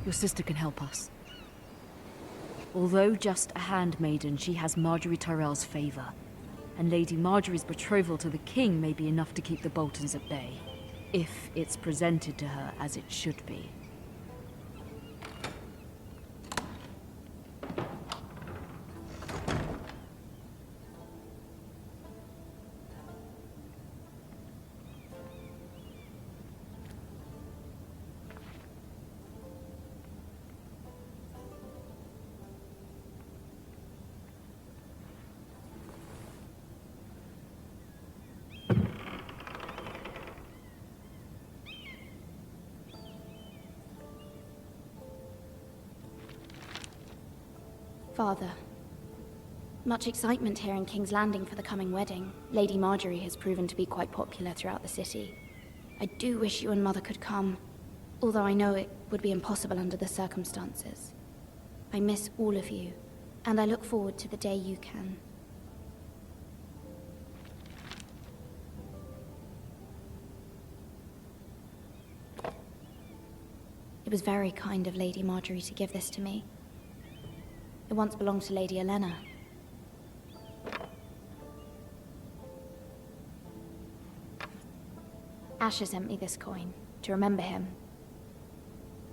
Your sister can help us. Although just a handmaiden, she has Marjorie Tyrell's favor. And Lady Marjorie's betrothal to the king may be enough to keep the Boltons at bay. If it's presented to her as it should be. Father. Much excitement here in King's Landing for the coming wedding. Lady Marjorie has proven to be quite popular throughout the city. I do wish you and Mother could come, although I know it would be impossible under the circumstances. I miss all of you, and I look forward to the day you can. It was very kind of Lady Marjorie to give this to me. It once belonged to Lady Olenna. Asher sent me this coin, to remember him.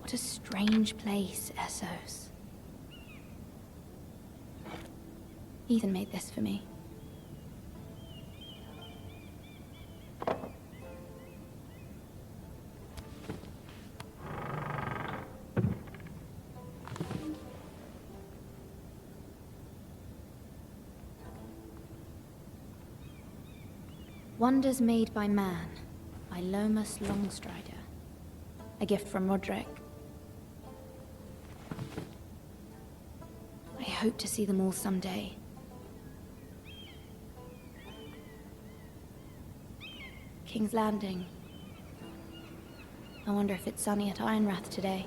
What a strange place, Essos. Ethan made this for me. Wonders Made by Man, by Lomas Longstrider. A gift from Roderick. I hope to see them all someday. King's Landing. I wonder if it's sunny at Ironrath today.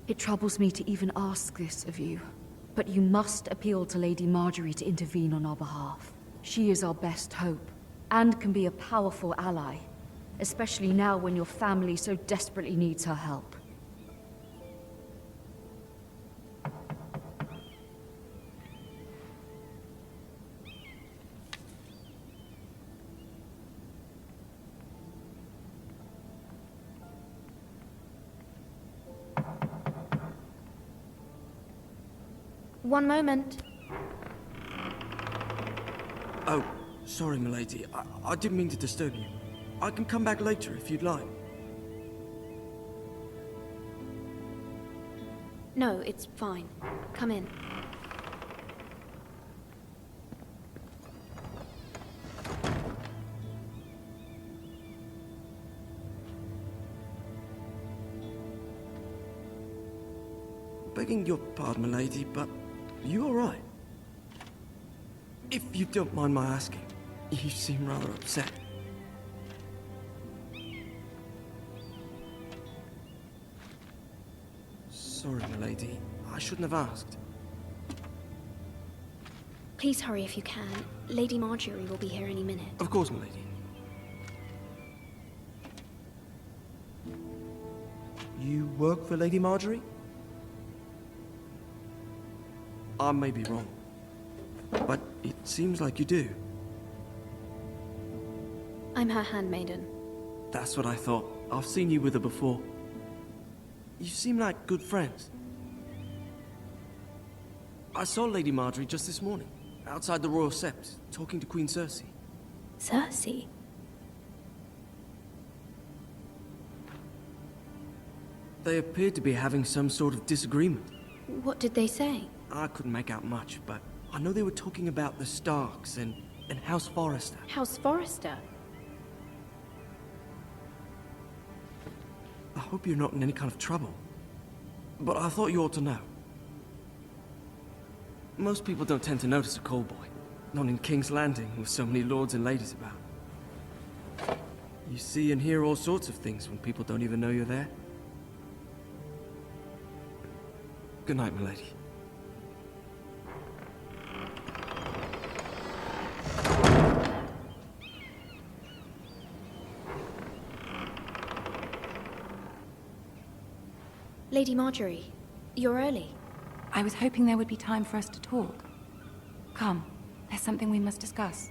It troubles me to even ask this of you, but you must appeal to Lady Marjorie to intervene on our behalf. She is our best hope, and can be a powerful ally, especially now when your family so desperately needs her help. One moment. Oh, sorry, milady. I didn't mean to disturb you. I can come back later if you'd like. No, it's fine. Come in. Begging your pardon, milady, but are you alright? If you don't mind my asking, you seem rather upset. Sorry, milady. I shouldn't have asked. Please hurry if you can. Lady Marjorie will be here any minute. Of course, milady. You work for Lady Marjorie? I may be wrong, but it seems like you do. I'm her handmaiden. That's what I thought. I've seen you with her before. You seem like good friends. I saw Lady Marjorie just this morning, outside the Royal Sept, talking to Queen Cersei. Cersei? They appeared to be having some sort of disagreement. What did they say? I couldn't make out much, but I know they were talking about the Starks and House Forrester. House Forrester? I hope you're not in any kind of trouble. But I thought you ought to know. Most people don't tend to notice a call boy. Not in King's Landing, with so many lords and ladies about. You see and hear all sorts of things when people don't even know you're there. Good night, milady. Lady Marjorie, you're early. I was hoping there would be time for us to talk. Come, there's something we must discuss.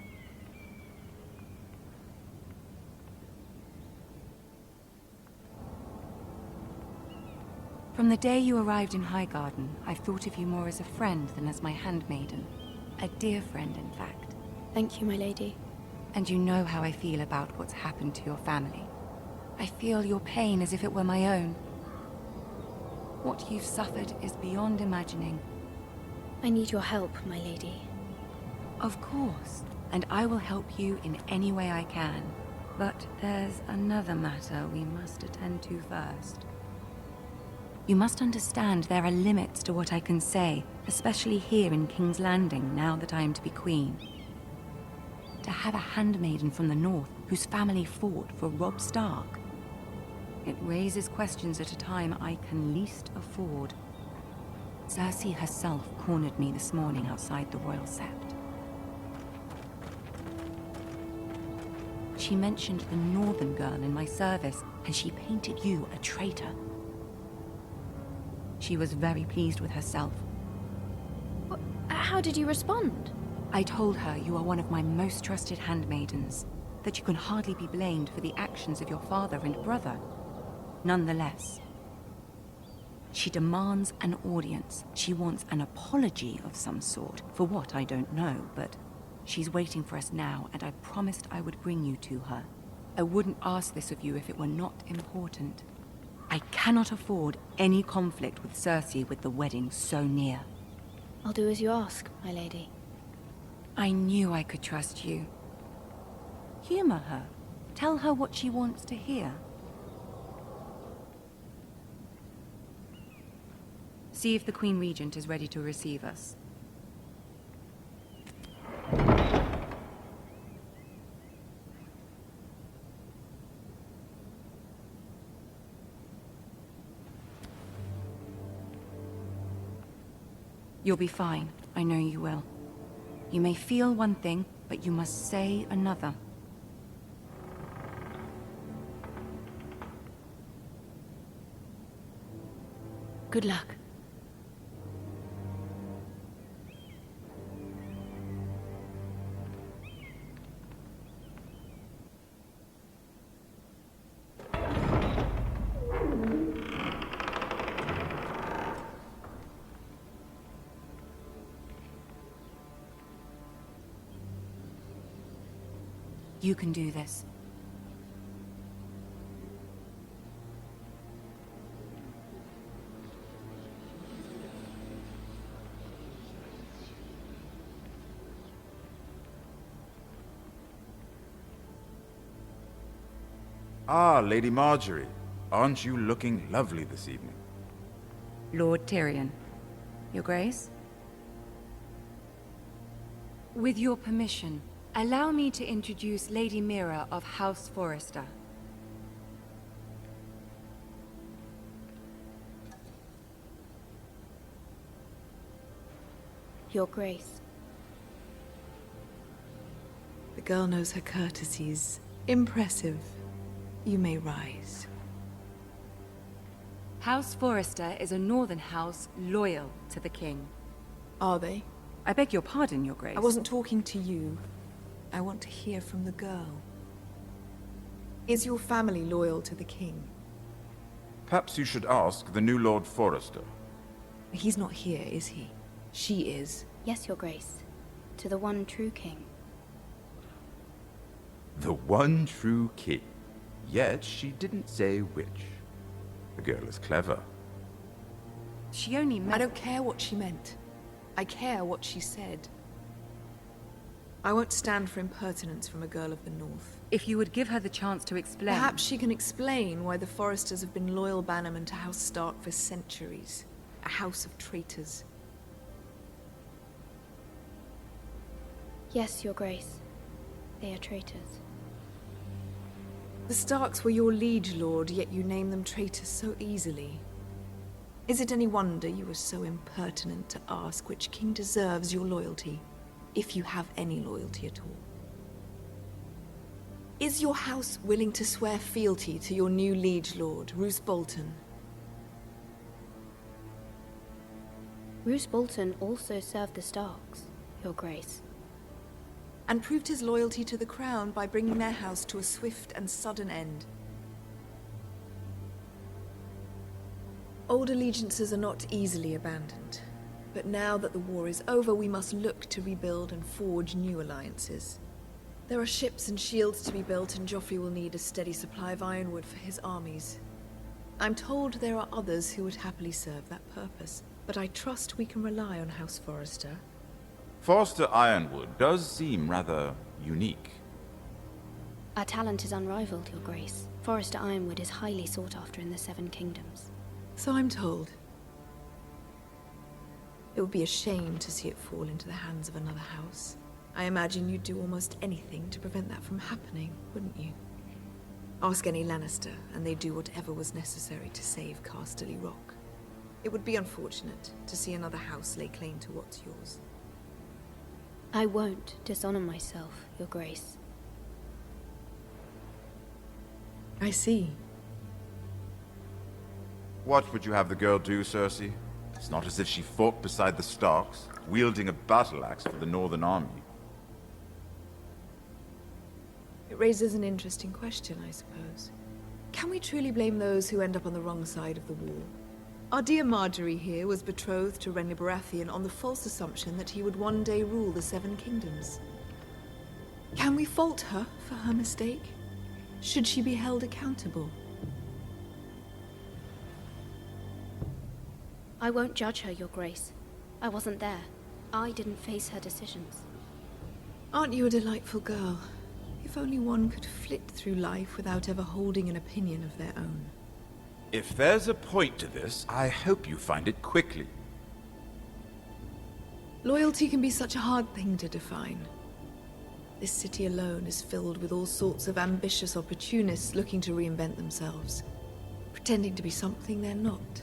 From the day you arrived in Highgarden, I've thought of you more as a friend than as my handmaiden. A dear friend, in fact. Thank you, my lady. And you know how I feel about what's happened to your family. I feel your pain as if it were my own. What you've suffered is beyond imagining. I need your help, my lady. Of course, and I will help you in any way I can. But there's another matter we must attend to first. You must understand there are limits to what I can say, especially here in King's Landing, now that I am to be queen. To have a handmaiden from the north whose family fought for Robb Stark. It raises questions at a time I can least afford. Cersei herself cornered me this morning outside the Royal Sept. She mentioned the northern girl in my service, and she painted you a traitor. She was very pleased with herself. How did you respond? I told her you are one of my most trusted handmaidens, that you can hardly be blamed for the actions of your father and brother. Nonetheless, she demands an audience. She wants an apology of some sort, for what I don't know, but she's waiting for us now, and I promised I would bring you to her. I wouldn't ask this of you if it were not important. I cannot afford any conflict with Cersei with the wedding so near. I'll do as you ask, my lady. I knew I could trust you. Humor her. Tell her what she wants to hear. See if the Queen Regent is ready to receive us. You'll be fine. I know you will. You may feel one thing, but you must say another. Good luck. You can do this. Ah, Lady Marjorie. Aren't you looking lovely this evening? Lord Tyrion. Your Grace? With your permission, allow me to introduce Lady Mira of House Forrester. Your Grace. The girl knows her courtesies. Impressive. You may rise. House Forrester is a northern house loyal to the king. Are they? I beg your pardon, Your Grace. I wasn't talking to you. I want to hear from the girl. Is your family loyal to the king? Perhaps you should ask the new Lord Forrester. He's not here, is he? She is. Yes, Your Grace. To the one true king. The one true king. Yet she didn't say which. The girl is clever. She only meant... I don't care what she meant. I care what she said. I won't stand for impertinence from a girl of the North. If you would give her the chance to explain... Perhaps she can explain why the Forresters have been loyal bannermen to House Stark for centuries. A house of traitors. Yes, Your Grace. They are traitors. The Starks were your liege lord, yet you name them traitors so easily. Is it any wonder you were so impertinent to ask which king deserves your loyalty, if you have any loyalty at all? Is your house willing to swear fealty to your new liege lord, Roose Bolton? Roose Bolton also served the Starks, Your Grace. And proved his loyalty to the crown by bringing their house to a swift and sudden end. Old allegiances are not easily abandoned. But now that the war is over, we must look to rebuild and forge new alliances. There are ships and shields to be built, and Joffrey will need a steady supply of ironwood for his armies. I'm told there are others who would happily serve that purpose, but I trust we can rely on House Forrester. Forrester Ironwood does seem rather unique. Our talent is unrivaled, Your Grace. Forrester Ironwood is highly sought after in the Seven Kingdoms. So I'm told. It would be a shame to see it fall into the hands of another house. I imagine you'd do almost anything to prevent that from happening, wouldn't you? Ask any Lannister, and they'd do whatever was necessary to save Casterly Rock. It would be unfortunate to see another house lay claim to what's yours. I won't dishonor myself, Your Grace. I see. What would you have the girl do, Cersei? It's not as if she fought beside the Starks, wielding a battle axe for the Northern Army. It raises an interesting question, I suppose. Can we truly blame those who end up on the wrong side of the wall? Our dear Marjorie here was betrothed to Renly Baratheon on the false assumption that he would one day rule the Seven Kingdoms. Can we fault her for her mistake? Should she be held accountable? I won't judge her, Your Grace. I wasn't there. I didn't face her decisions. Aren't you a delightful girl? If only one could flit through life without ever holding an opinion of their own. If there's a point to this, I hope you find it quickly. Loyalty can be such a hard thing to define. This city alone is filled with all sorts of ambitious opportunists looking to reinvent themselves, pretending to be something they're not.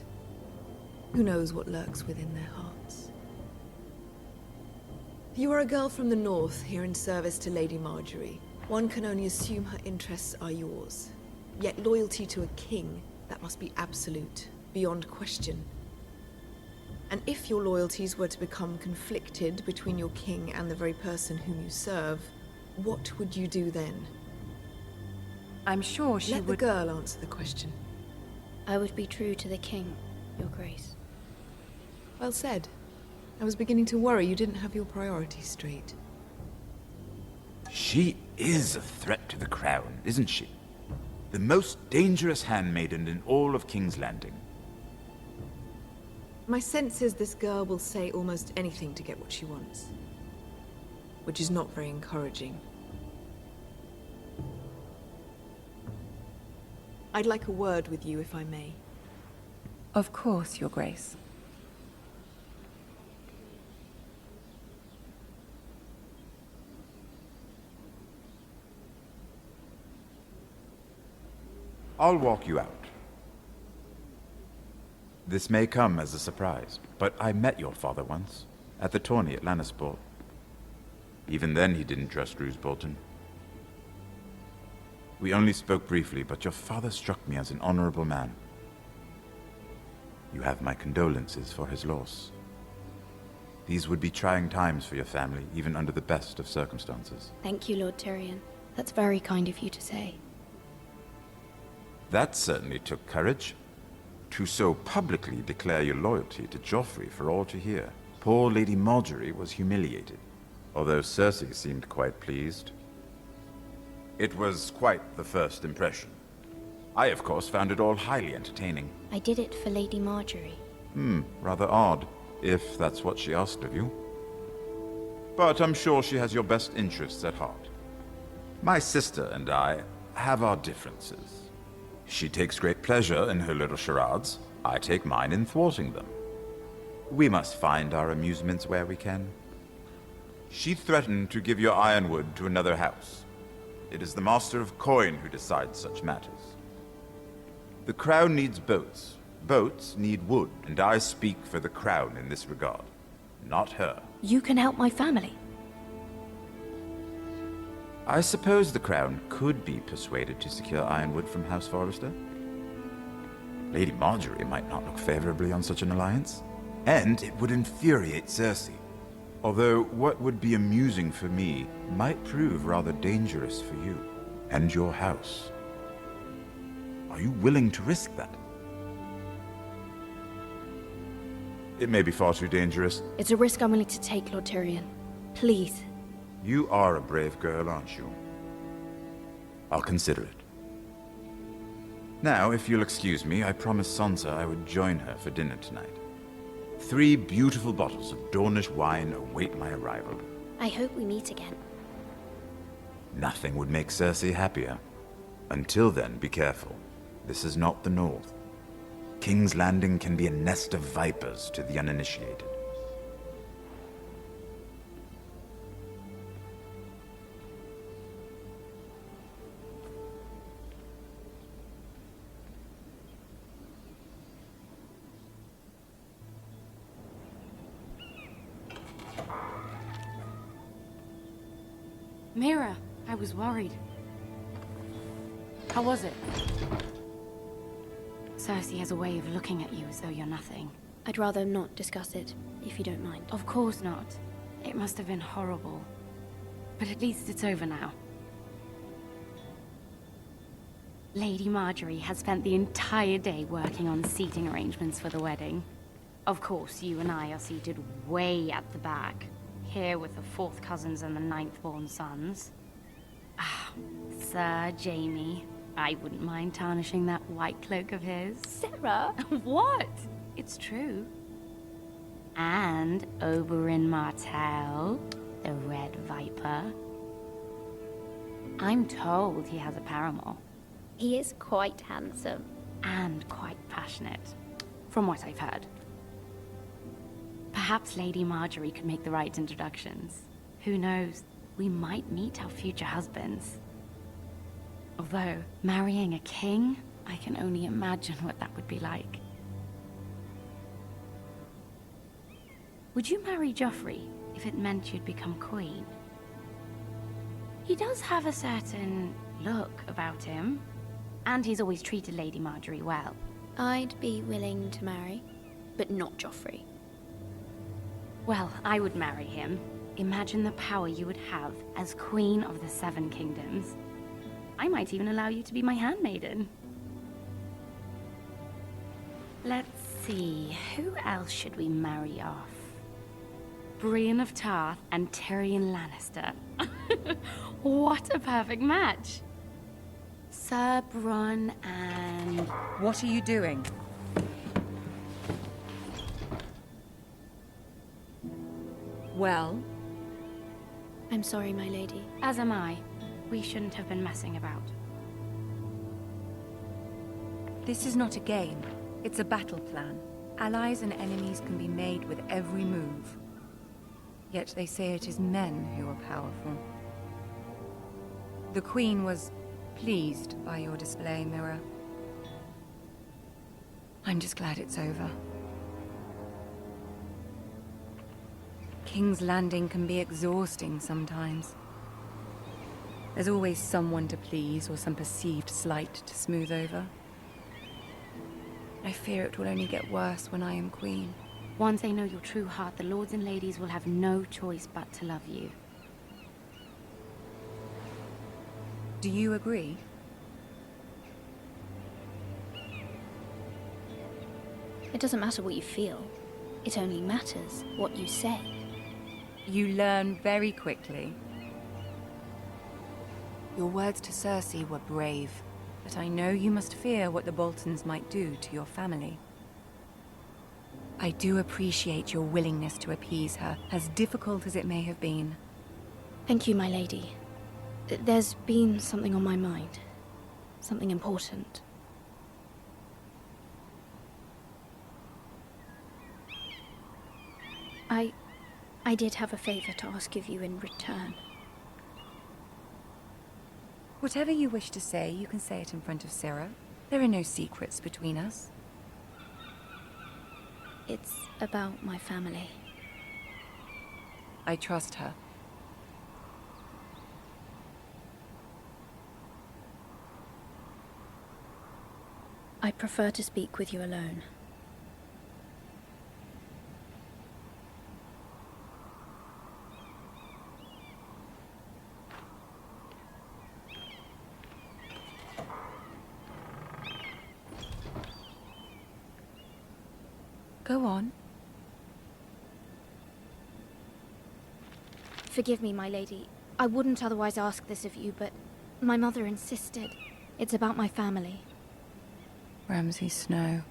Who knows what lurks within their hearts? You are a girl from the north, here in service to Lady Marjorie. One can only assume her interests are yours. Yet loyalty to a king, that must be absolute, beyond question. And if your loyalties were to become conflicted between your king and the very person whom you serve, what would you do then? I'm sure she would... Let the girl answer the question. I would be true to the king, Your Grace. Well said. I was beginning to worry you didn't have your priorities straight. She is a threat to the crown, isn't she? The most dangerous handmaiden in all of King's Landing. My sense is this girl will say almost anything to get what she wants. Which is not very encouraging. I'd like a word with you, if I may. Of course, Your Grace. I'll walk you out. This may come as a surprise, but I met your father once, at the tourney at Lannisport. Even then he didn't trust Roose Bolton. We only spoke briefly, but your father struck me as an honorable man. You have my condolences for his loss. These would be trying times for your family, even under the best of circumstances. Thank you, Lord Tyrion. That's very kind of you to say. That certainly took courage. To so publicly declare your loyalty to Joffrey for all to hear. Poor Lady Marjorie was humiliated, although Cersei seemed quite pleased. It was quite the first impression. I, of course, found it all highly entertaining. I did it for Lady Marjorie. Rather odd, if that's what she asked of you. But I'm sure she has your best interests at heart. My sister and I have our differences. She takes great pleasure in her little charades. I take mine in thwarting them. We must find our amusements where we can. She threatened to give your ironwood to another house. It is the Master of Coin who decides such matters. The crown needs boats. Boats need wood, and I speak for the crown in this regard, not her. You can help my family. I suppose the crown could be persuaded to secure ironwood from House Forrester. Lady Marjorie might not look favorably on such an alliance. And it would infuriate Cersei. Although what would be amusing for me might prove rather dangerous for you and your house. Are you willing to risk that? It may be far too dangerous. It's a risk I'm willing to take, Lord Tyrion. Please. You are a brave girl, aren't you? I'll consider it. Now, if you'll excuse me, I promised Sansa I would join her for dinner tonight. 3 beautiful bottles of Dornish wine await my arrival. I hope we meet again. Nothing would make Cersei happier. Until then, be careful. This is not the North. King's Landing can be a nest of vipers to the uninitiated. Mira, I was worried. How was it? Cersei has a way of looking at you as though you're nothing. I'd rather not discuss it, if you don't mind. Of course not. It must have been horrible. But at least it's over now. Lady Marjorie has spent the entire day working on seating arrangements for the wedding. Of course, you and I are seated way at the back. Here with the 4th cousins and the 9th-born sons. Ah, Sir Jaime. I wouldn't mind tarnishing that white cloak of his. Sarah! What? It's true. And Oberyn Martell, the Red Viper. I'm told he has a paramour. He is quite handsome. And quite passionate, from what I've heard. Perhaps Lady Marjorie could make the right introductions. Who knows? We might meet our future husbands. Although, marrying a king, I can only imagine what that would be like. Would you marry Joffrey if it meant you'd become queen? He does have a certain look about him, and he's always treated Lady Marjorie well. I'd be willing to marry, but not Joffrey. Well, I would marry him. Imagine the power you would have as Queen of the 7 Kingdoms. I might even allow you to be my handmaiden. Let's see, who else should we marry off? Brienne of Tarth and Tyrion Lannister. What a perfect match! Sir Bronn and... What are you doing? Well? I'm sorry, my lady. As am I. We shouldn't have been messing about. This is not a game. It's a battle plan. Allies and enemies can be made with every move. Yet they say it is men who are powerful. The Queen was pleased by your display, Mira. I'm just glad it's over. King's Landing can be exhausting sometimes. There's always someone to please or some perceived slight to smooth over. I fear it will only get worse when I am queen. Once they know your true heart, the lords and ladies will have no choice but to love you. Do you agree? It doesn't matter what you feel. It only matters what you say. You learn very quickly. Your words to Cersei were brave, but I know you must fear what the Boltons might do to your family. I do appreciate your willingness to appease her, as difficult as it may have been. Thank you, my lady. There's been something on my mind. Something important. I did have a favor to ask of you in return. Whatever you wish to say, you can say it in front of Sarah. There are no secrets between us. It's about my family. I trust her. I prefer to speak with you alone. Go on. Forgive me, my lady. I wouldn't otherwise ask this of you, but my mother insisted. It's about my family. Ramsay Snow.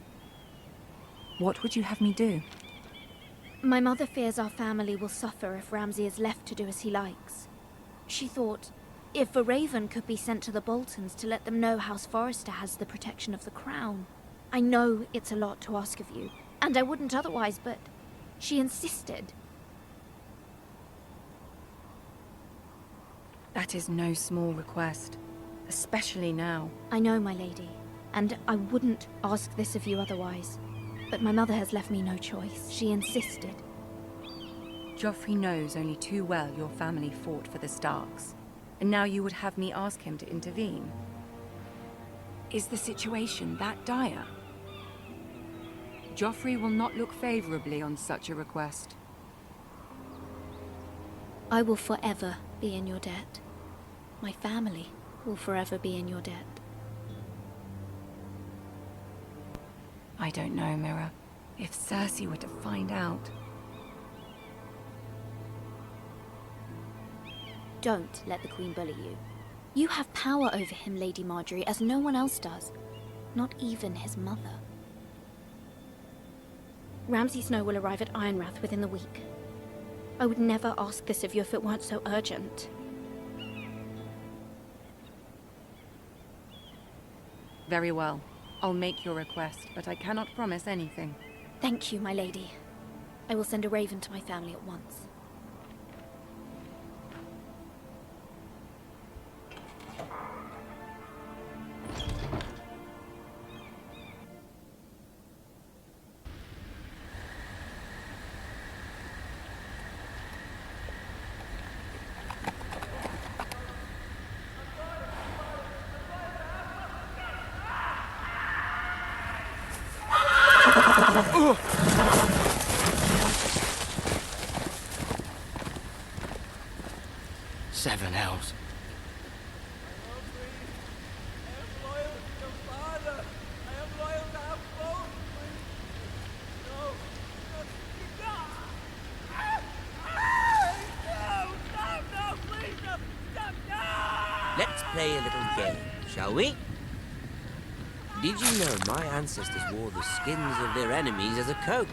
What would you have me do? My mother fears our family will suffer if Ramsay is left to do as he likes. She thought, if a raven could be sent to the Boltons to let them know House Forrester has the protection of the crown. I know it's a lot to ask of you, and I wouldn't otherwise, but she insisted. That is no small request, especially now. I know, my lady, and I wouldn't ask this of you otherwise. But my mother has left me no choice. She insisted. Joffrey knows only too well your family fought for the Starks, and now you would have me ask him to intervene. Is the situation that dire? Joffrey will not look favorably on such a request. I will forever be in your debt. My family will forever be in your debt. I don't know, Mira. If Cersei were to find out... Don't let the Queen bully you. You have power over him, Lady Marjorie, as no one else does. Not even his mother. Ramsay Snow will arrive at Ironrath within the week. I would never ask this of you if it weren't so urgent. Very well. I'll make your request, but I cannot promise anything. Thank you, my lady. I will send a raven to my family at once. Seven hells. Let's play a little game, shall we? Did you know my ancestors wore the skins of their enemies as a coat?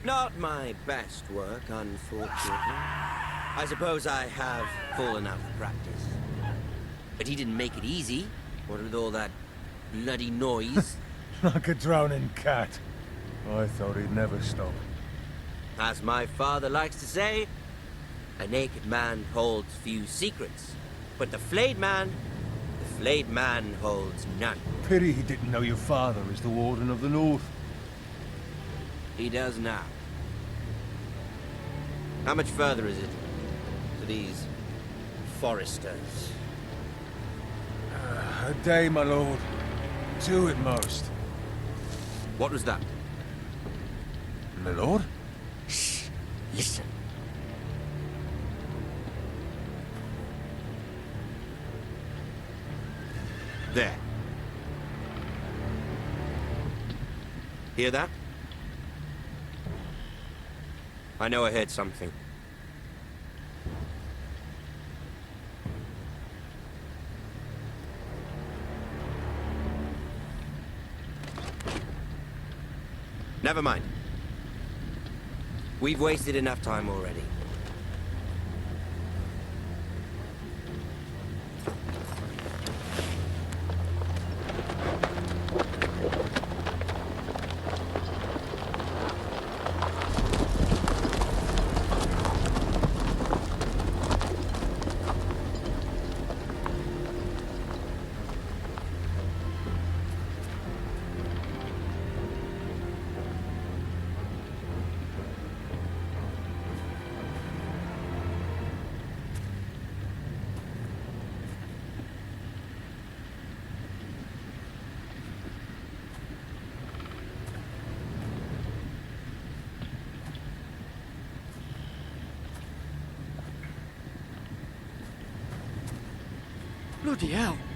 Not my best work, unfortunately. I suppose I have fallen out of practice. But he didn't make it easy, what with all that bloody noise. Like a drowning cat. I thought he'd never stop. As my father likes to say, a naked man holds few secrets. But the flayed man holds none. Pity he didn't know your father is the Warden of the North. He does now. How much further is it to these Forresters? A day, my lord. 2 at most. What was that? My lord? Shh! Listen. There. Hear that? I know I heard something. Never mind. We've wasted enough time already. Bloody hell.